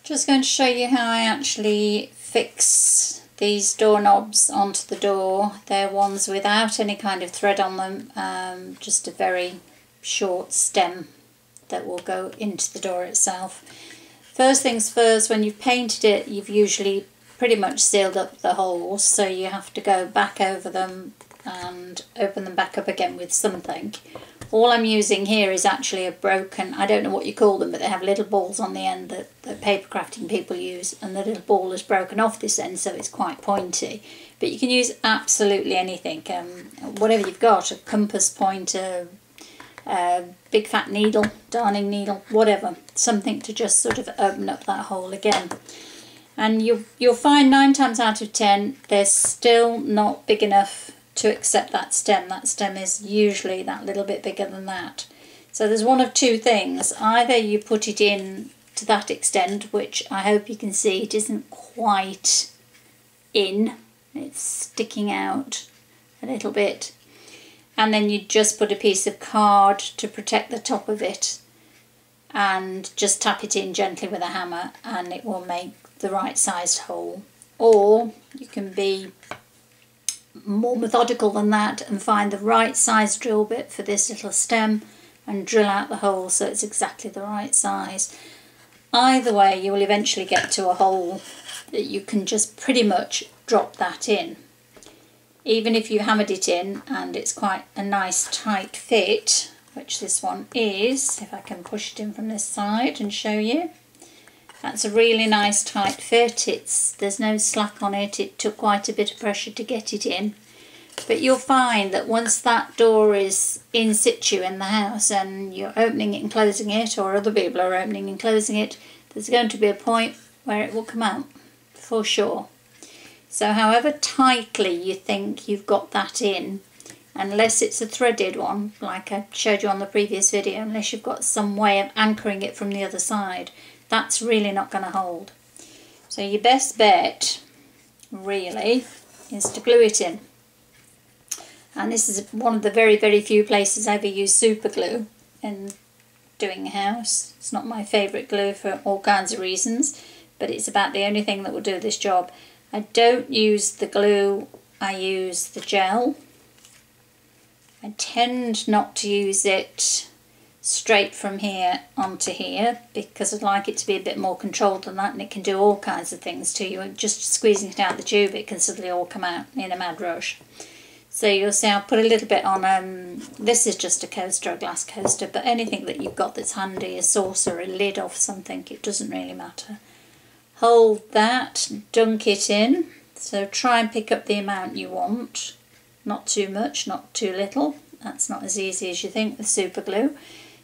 Just going to show you how I actually fix these doorknobs onto the door. They're ones without any kind of thread on them, just a very short stem that will go into the door itself. First things first, when you've painted it, you've usually pretty much sealed up the holes, so you have to go back over them and open them back up again with something. All I'm using here is actually a broken, I don't know what you call them, but they have little balls on the end that paper crafting people use, and the little ball is broken off this end, so it's quite pointy. But you can use absolutely anything, whatever you've got, a compass pointer, a big fat needle, darning needle, whatever, something to just sort of open up that hole again. And you'll find 9 times out of 10 they're still not big enough to accept that stem. That stem is usually that little bit bigger than that. So there's one of two things. Either you put it in to that extent, which I hope you can see it isn't quite in, it's sticking out a little bit, and then you just put a piece of card to protect the top of it and just tap it in gently with a hammer and it will make the right sized hole. Or you can be more methodical than that and find the right size drill bit for this little stem and drill out the hole so it's exactly the right size. Either way, you will eventually get to a hole that you can just pretty much drop that in. Even if you hammered it in and it's quite a nice tight fit, which this one is, if I can push it in from this side and show you. That's a really nice tight fit. There's no slack on it. It took quite a bit of pressure to get it in. But you'll find that once that door is in situ in the house and you're opening it and closing it, or other people are opening and closing it, there's going to be a point where it will come out, for sure. So however tightly you think you've got that in, unless it's a threaded one, like I showed you on the previous video, unless you've got some way of anchoring it from the other side, that's really not going to hold. So your best bet really is to glue it in. And this is one of the very, very few places I ever use super glue in doing a house. It's not my favourite glue for all kinds of reasons, but it's about the only thing that will do this job. I don't use the glue, I use the gel. I tend not to use it straight from here onto here because I'd like it to be a bit more controlled than that, and it can do all kinds of things to you. And just squeezing it out the tube, it can suddenly all come out in a mad rush. So you'll see I'll put a little bit on, this is just a coaster, a glass coaster, but anything that you've got that's handy, a saucer, a lid off something, it doesn't really matter. Hold that, dunk it in, so try and pick up the amount you want, not too much, not too little. That's not as easy as you think with super glue.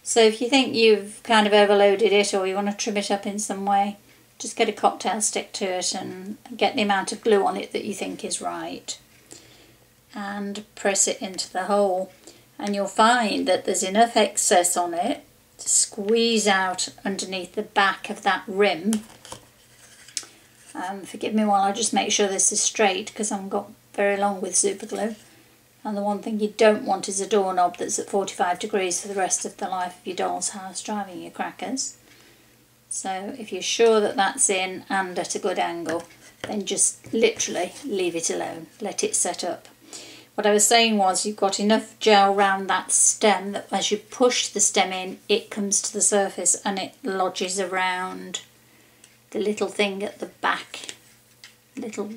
So if you think you've kind of overloaded it or you want to trim it up in some way, just get a cocktail stick to it and get the amount of glue on it that you think is right and press it into the hole, and you'll find that there's enough excess on it to squeeze out underneath the back of that rim. Forgive me while I just make sure this is straight because I haven't got very long with super glue. And the one thing you don't want is a doorknob that's at 45 degrees for the rest of the life of your doll's house driving you crackers. So if you're sure that that's in and at a good angle, then just literally leave it alone. Let it set up. What I was saying was you've got enough gel around that stem that as you push the stem in, it comes to the surface and it lodges around the little thing at the back, little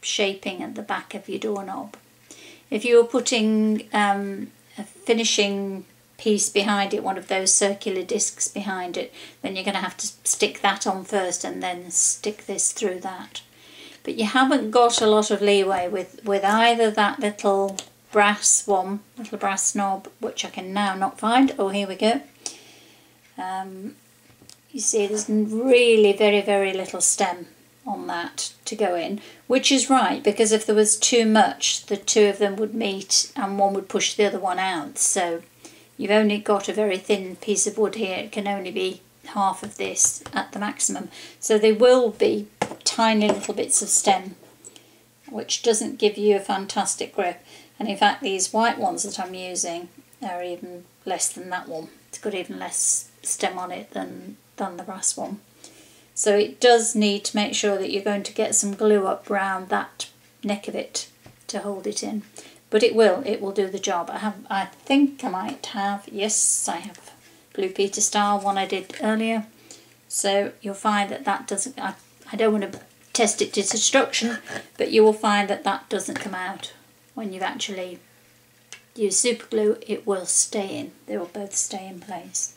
shaping at the back of your doorknob. If you were putting a finishing piece behind it, one of those circular discs behind it, then you're going to have to stick that on first and then stick this through that. But you haven't got a lot of leeway with either that little brass one, little brass knob, which I can now not find. Oh, here we go. You see there's really very, very little stem on that to go in, which is right, because if there was too much, the two of them would meet and one would push the other one out. So you've only got a very thin piece of wood here. It can only be half of this at the maximum. So they will be tiny little bits of stem, which doesn't give you a fantastic grip. And in fact, these white ones that I'm using are even less than that one. It's got even less stem on it than the brass one. So it does need to make sure that you're going to get some glue up round that neck of it to hold it in. But it will do the job. I think I might have, yes, I have Blue Peter style, one I did earlier. So you'll find that that doesn't, I don't want to test it to destruction, but you will find that that doesn't come out. When you've actually used super glue, it will stay in. They will both stay in place.